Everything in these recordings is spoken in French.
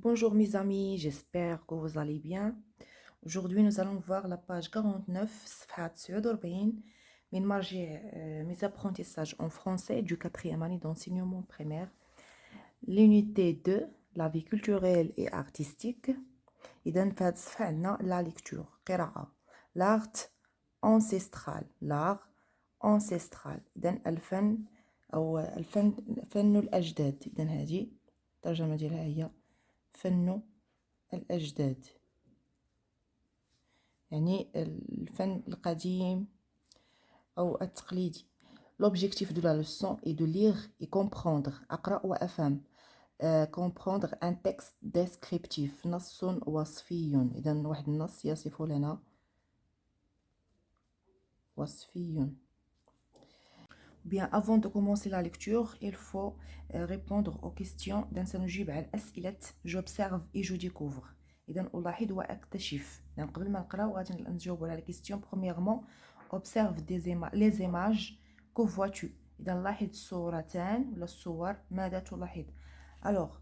Bonjour mes amis, j'espère que vous allez bien. Aujourd'hui, nous allons voir la page 49, صفحة 49, من مرجع mes apprentissages en français du 4e année d'enseignement primaire. L'unité 2, la vie culturelle et artistique. إذن في هذه الصفحة عندنا la lecture, قراءة. L'art ancestral, l'art ancestral. إذن الفن أو فن الأجداد. إذن هذه الترجمة ديالها هي فن الأجداد، يعني الفن القديم أو التقليدي. L'objectif de la leçon est de lire et comprendre. أقرأ وأفهم. comprendre un texte descriptif. نص وصفي. إذا واحد النص يصف لنا وصفي. Bien, avant de commencer la lecture, il faut répondre aux questions. إذا سنجيب على أسئلة j'observe et je découvre. إذا ألاحظ وأكتشف. إذا قبل ما نقراو غادي نجاوبوا على الكيستيون. Premièrement, observe les images. Que vois-tu؟ إذا لاحظ الصورتان ولا الصور. ماذا تلاحظ؟ Alors,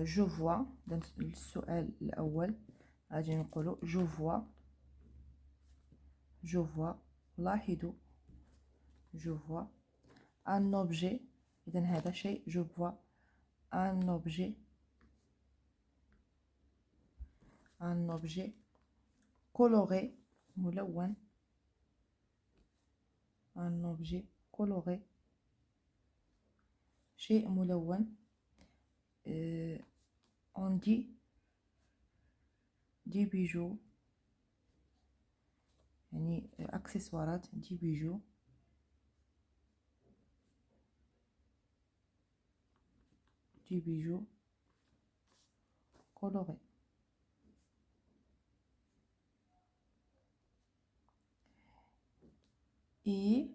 je vois. إذا السؤال الأول غادي نقولوا je vois. لاحظوا. Je vois un objet. إذا هذا شيء. Je vois un objet coloré. ملون. un objet coloré. شيء ملون. on dit des bijoux. يعني accessoires. des bijoux. des bijoux colorés. Et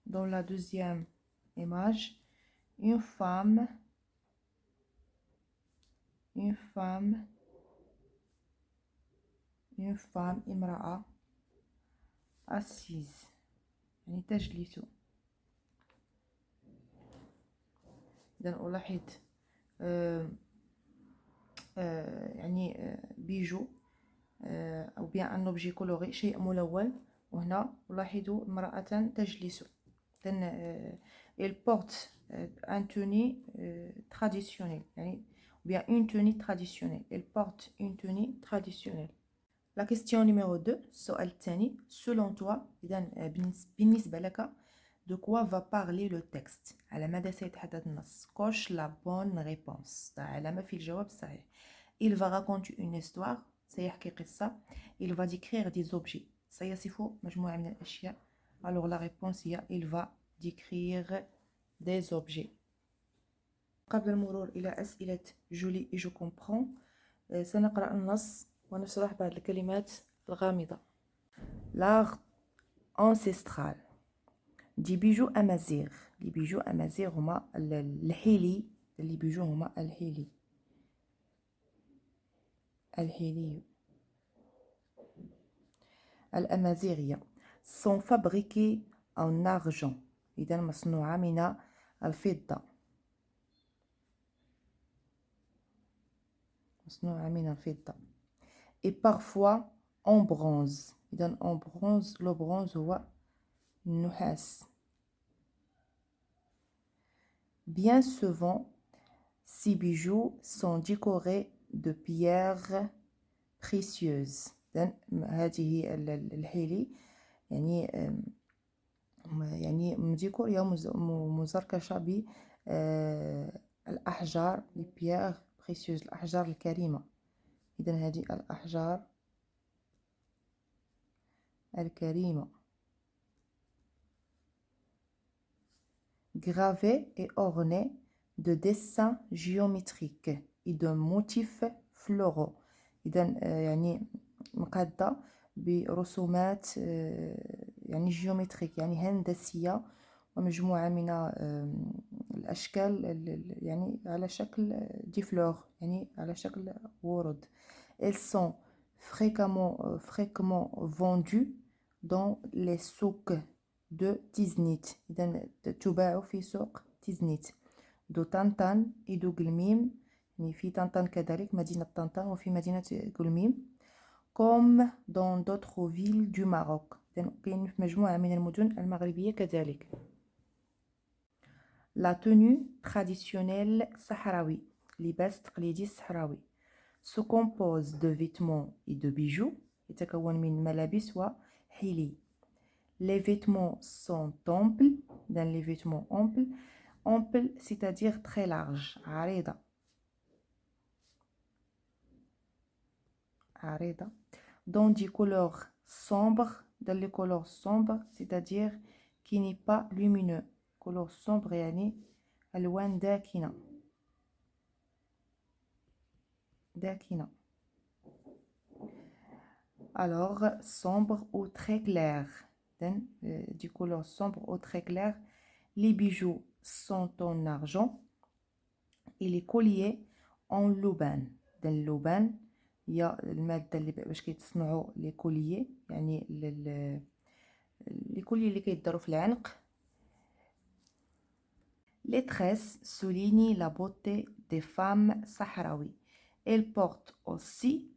dans la deuxième image, une femme امرأة assise يعني تجلس. إذا ألاحظ يعني بيجو أو bien un objet coloré شيء ملون. وهنا ألاحظ امرأة تجلس. إذن elle porte un tenue traditionnel يعني ou bien une tenue traditionnelle. Elle porte une tenue traditionnelle. La question numéro 2. السؤال الثاني. Selon toi, إذا بالنسبة لك, de quoi va parler le texte؟ على ماذا سيتحدث النص؟ coche la bonne réponse. علامة في الجواب الصحيح. Il va raconter une histoire. سيحكي قصة. Il va décrire des objets. سيصف مجموعة من الأشياء. Alors la réponse هي il va décrire des objets. قبل المرور إلى أسئلة جولي et je comprends, سنقرأ النص ونشرح بعض الكلمات الغامضة. L'art ancestral. دي بيجو أمازيغ. لي بيجو أمازيغ هما الحيلي. اللي بيجو هما الحيلي. الأمازيغية. sont fabriqués en argent. إذا مصنوعة من الفضة. et parfois en bronze. إذا en bronze. le bronze هو النحاس. bien souvent ces bijoux sont décorés de pierres précieuses. إذا هذه الحيلي يعني مديكور يا مزركشة بالأحجار. les pierres précieuses. الأحجار الكريمة. إذا هذه الأحجار الكريمة. gravée et ornée de dessins géométriques et de motifs floraux. إذا يعني مقادة برسومات يعني جيومتريك يعني هندسية ومجموعة من الأشكال يعني على شكل دي فلور يعني على شكل ورد. Elles sont fréquemment vendues dans les souks de Tiznit. إذا تباع في سوق تيزنيت. دو طنطان إدو قلميم يعني في طنطا كذلك، مدينة طنطا وفي مدينة قلميم. comme dans d'autres villes du Maroc. كاين في مجموعة من المدن المغربية كذلك. La tenue traditionnelle sahraoui, لباس تقليدي الصحراوي, se compose de vêtements et de bijoux. يتكون من ملابس وحلي. Les vêtements sont amples. Dans les vêtements amples, ample c'est-à-dire très large. عريضة. عريضة. Dans des couleurs sombres, dans les couleurs sombres, c'est-à-dire qui n'est pas lumineux. Couleurs sombres يعني ألوان داكنة. داكنة. Alors, sombre ou très clair. Des couleurs sombres ou très claires. Les bijoux sont en argent et les colliers en louban. Dans le louban, il y a المادة اللي باش كيتصنعوا لي كوليي يعني لي كوليي اللي كيداروا في العنق. Les tresses soulignent la beauté des femmes sahraouis. Elles portent aussi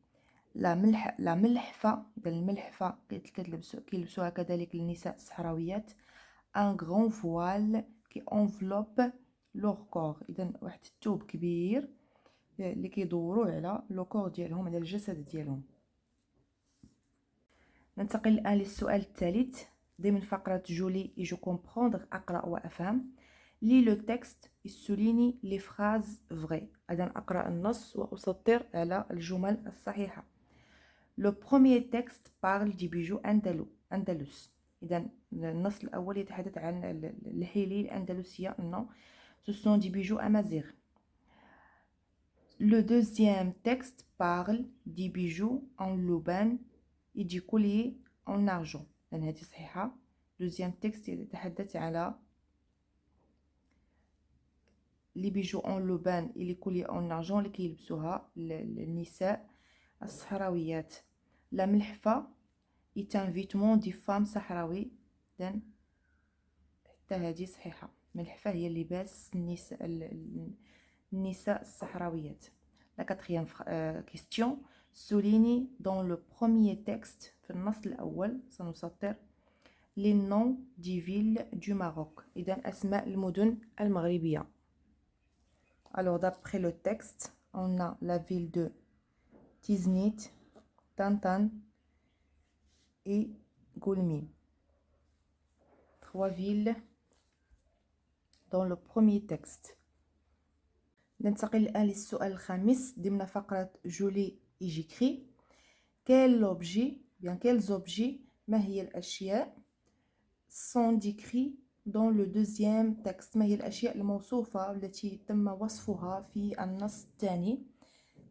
la ملحفة. الملحفة كيلبسوها كذلك النساء الصحراويات. Un grand voile qui enveloppe leur corps. إذا واحد الثوب كبير اللي كيدوروه على لو كور ديالهم، على الجسد ديالهم. ننتقل الآن للسؤال الثالث ضمن فقرة جولي et je comprendre. أقرأ وأفهم. Lis le texte et souligne les phrases vraies. إذا أقرأ النص وأسطر على الجمل الصحيحة. Le premier texte parle du bijou andalous. إذا النص الأول يتحدث عن الحلي الأندلسية. Non, ce sont des bijoux amazigh. Le deuxième texte parle des bijoux en louban et du collier en argent. لأن هذه صحيحة. Deuxième texte يتحدث على les bijoux en louban et les colliers en argent اللي كيلبسوها النساء الصحراويات. La ملحفة est un vêtement des femmes sahraouis. إذن حتى هذه صحيحة. ملحفة هي لباس النساء الصحراويات. La quatrième question. Souligne dans le premier texte في النص الأول سنسطر les noms des villes du Maroc. إذن أسماء المدن المغربية. Alors d'après le texte, on a la ville de Tiznit, Tantan et Goulmim. 3 villes dans le premier texte. ننتقل الآن للسؤال الخامس ضمن فقرة جولي et j'écris. Quel objet, bien quels objets, ما هي الأشياء sont décrits dans le deuxième texte. ما هي الأشياء الموصوفة التي تم وصفها في النص الثاني.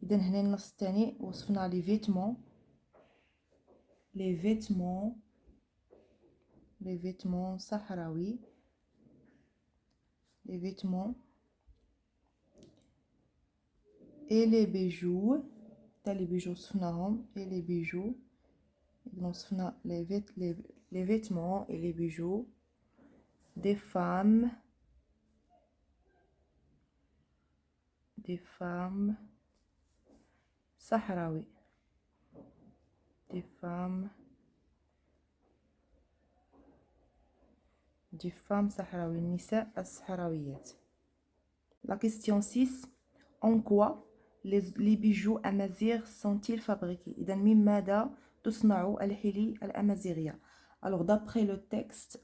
إذن هنا النص الثاني وصفنا les vêtements sahraouis, les vêtements et les bijoux. les bijoux وصفناهم et les bijoux. إذن وصفنا les vêtements et les bijoux des femmes sahraouis. Des femmes sahraouis, النساء الصحراويات. La question 6. En quoi les bijoux amazigh sont-ils fabriqués? إذا من ماذا تصنع الحلي الأمازيغية؟ Alors d'après le texte,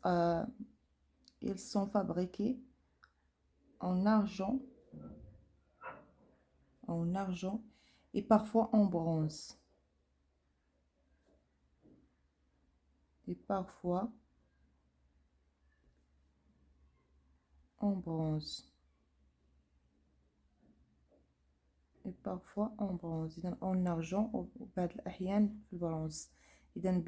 ils sont fabriqués en argent et parfois en bronze. Et parfois en bronze. إذا en argent وبعض الأحيان في البرونز. إذا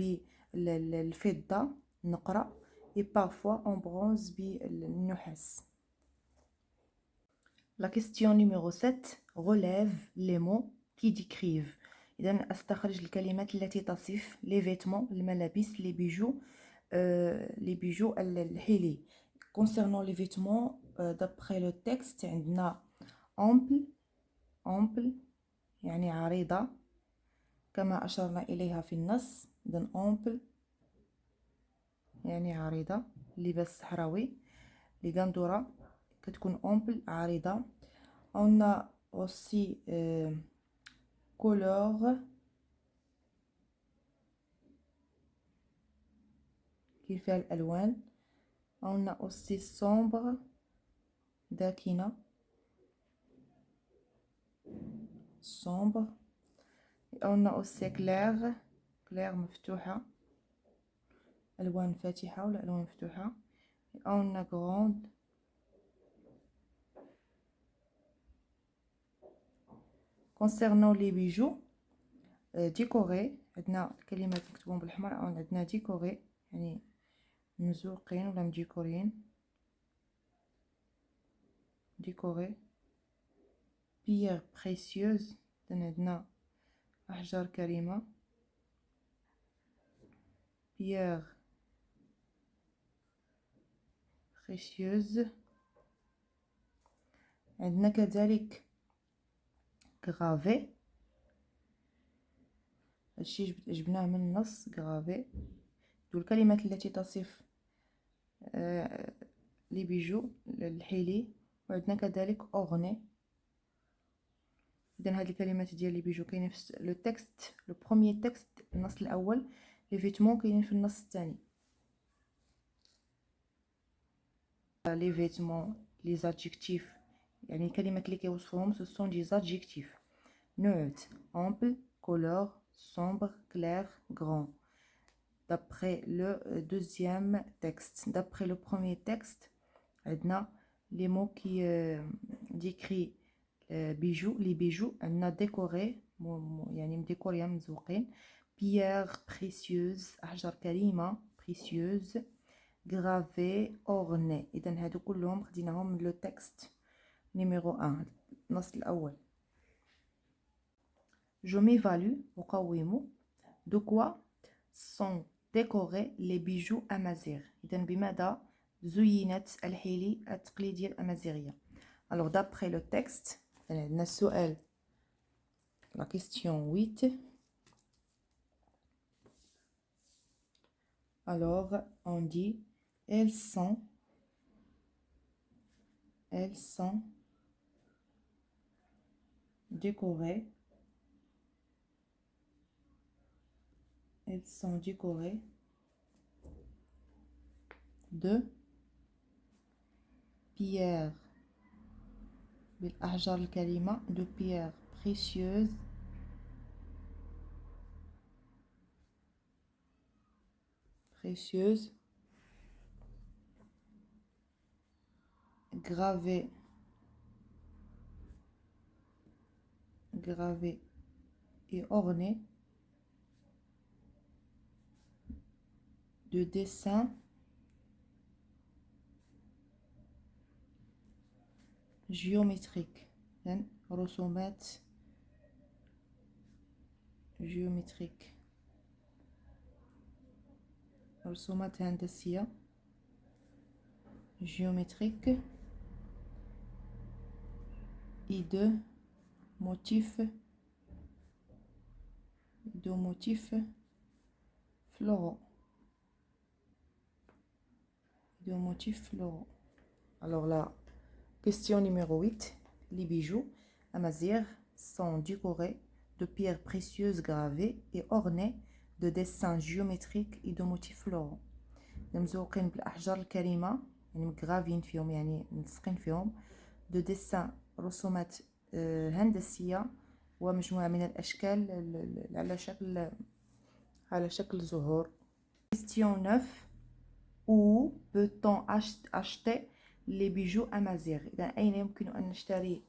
بالفضة نقرأ et parfois en bronze بالنحاس. La question numéro 7. Relève les mots qui décrivent. إذا أستخرج الكلمات التي تصف les vêtements الملابس les bijoux الحلي. Concernant les vêtements, d'après le texte عندنا ample ample يعني عريضة كما أشرنا إليها في النص. إذن ample يعني عريضة. اللباس الصحراوي لي غاندورا كتكون ample عريضة. on a aussi couleur كيف فيها الألوان. on a aussi sombre داكنة sombre. on a aussi clair clair مفتوحة ألوان فاتحة ولا ألوان مفتوحة. on a grande concernant les bijoux ديكوري عندنا الكلمات مكتوبون بالأحمر. عندنا ديكوري يعني مزوقين ولا مديكورين ديكوري. pierre précieuse عندنا أحجار كريمة pierre précieuse. عندنا كذلك gravé هادشي جبناه من النص gravé دو الكلمات التي تصف لي بيجو الحلي. وعندنا كذلك orné. اذا هاد الكلمات ديال لي بيجو كاينين في لو تكست لو بروميير تكست النص الاول. لي فيتمون كاينين في النص الثاني. لي فيتمون لي زادجيكتيف يعني الكلمات اللي كيوصفوهم سو سون دي زادجيكتيف. نوت ample couleur sombre clair grand d'après le deuxième texte. D'après le premier texte عندنا les mots qui décrit bijoux les bijoux عندنا décoré يعني مديكوريا مزوقين pierre précieuse أحجار كريمة précieuse gravé orné. إذا هادو كلهم خديناهم من لو تكست نيميرو 1 النص الأول. je m'évalue أقوم de quoi sont décorés les bijoux amazigh. إذا بماذا زينت الحلي التقليدية الأمازيغية. alors d'après le texte عندنا السؤال la question 8. alors on dit elles sont décorées de pierres بالأحجار الكريمة de pierres précieuses gravées et ornées de dessins géométriques. يعني رسومات جيومتريك رسومات هندسية géométrique et de motifs floraux. alors la question numéro 8. les bijoux amazigh sont décorés de pierres précieuses gravées et ornées de dessins géométriques et de motifs floraux. مزوقين بالأحجار الكريمة يعني مغرافين فيهم يعني ملصقين فيهم دو ديسان رسومات هندسية ومجموعة من الأشكال على شكل زهور. question 9. où peut-on acheter les bijoux amazigh. إذا أين يمكن أن نشتري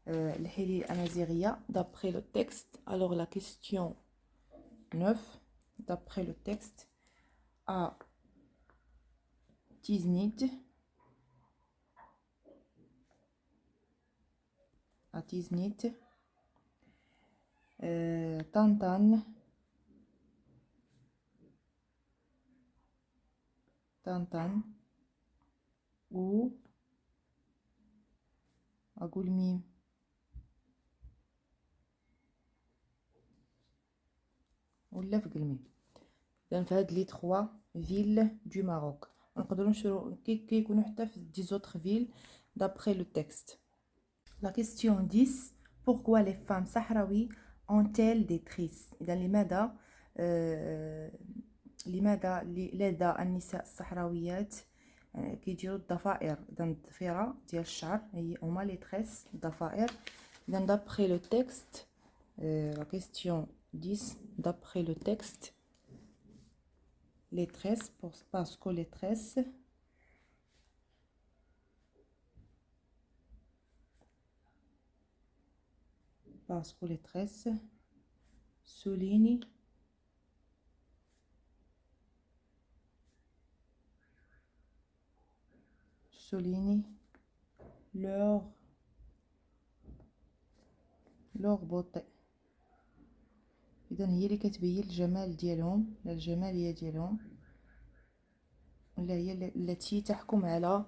الحلي الأمازيغية d'après le texte. alors la question 9 d'après le texte à Tiznit Tantan ou أقول ميم ولا في قلمي. اذا في هاد لي 3 فيل دو ماروك نقدروا نشرو كيكونوا حتى في دي زوتر فيل d'après le texte. La question 10. Pourquoi les femmes sahraouis ont-elles des tresses؟ إذا لماذا النساء الصحراويات كيديروا الضفائر؟ إذا الضفيرة ديال الشعر هما لي تريس الضفائر. إذا d'après le texte la question 10 d'après le texte les tresses parce que les tresses soulignent leur beauté. إذا هي اللي كتبين الجمال ديالهم، الجمالية ديالهم، ولا هي التي تحكم على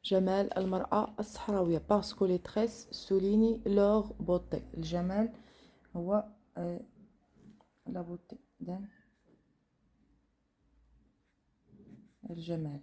جمال المرأة الصحراوية. باسكو لي تريس سوليني لوغ بوتي، الجمال هو لا بوتي، إذا الجمال.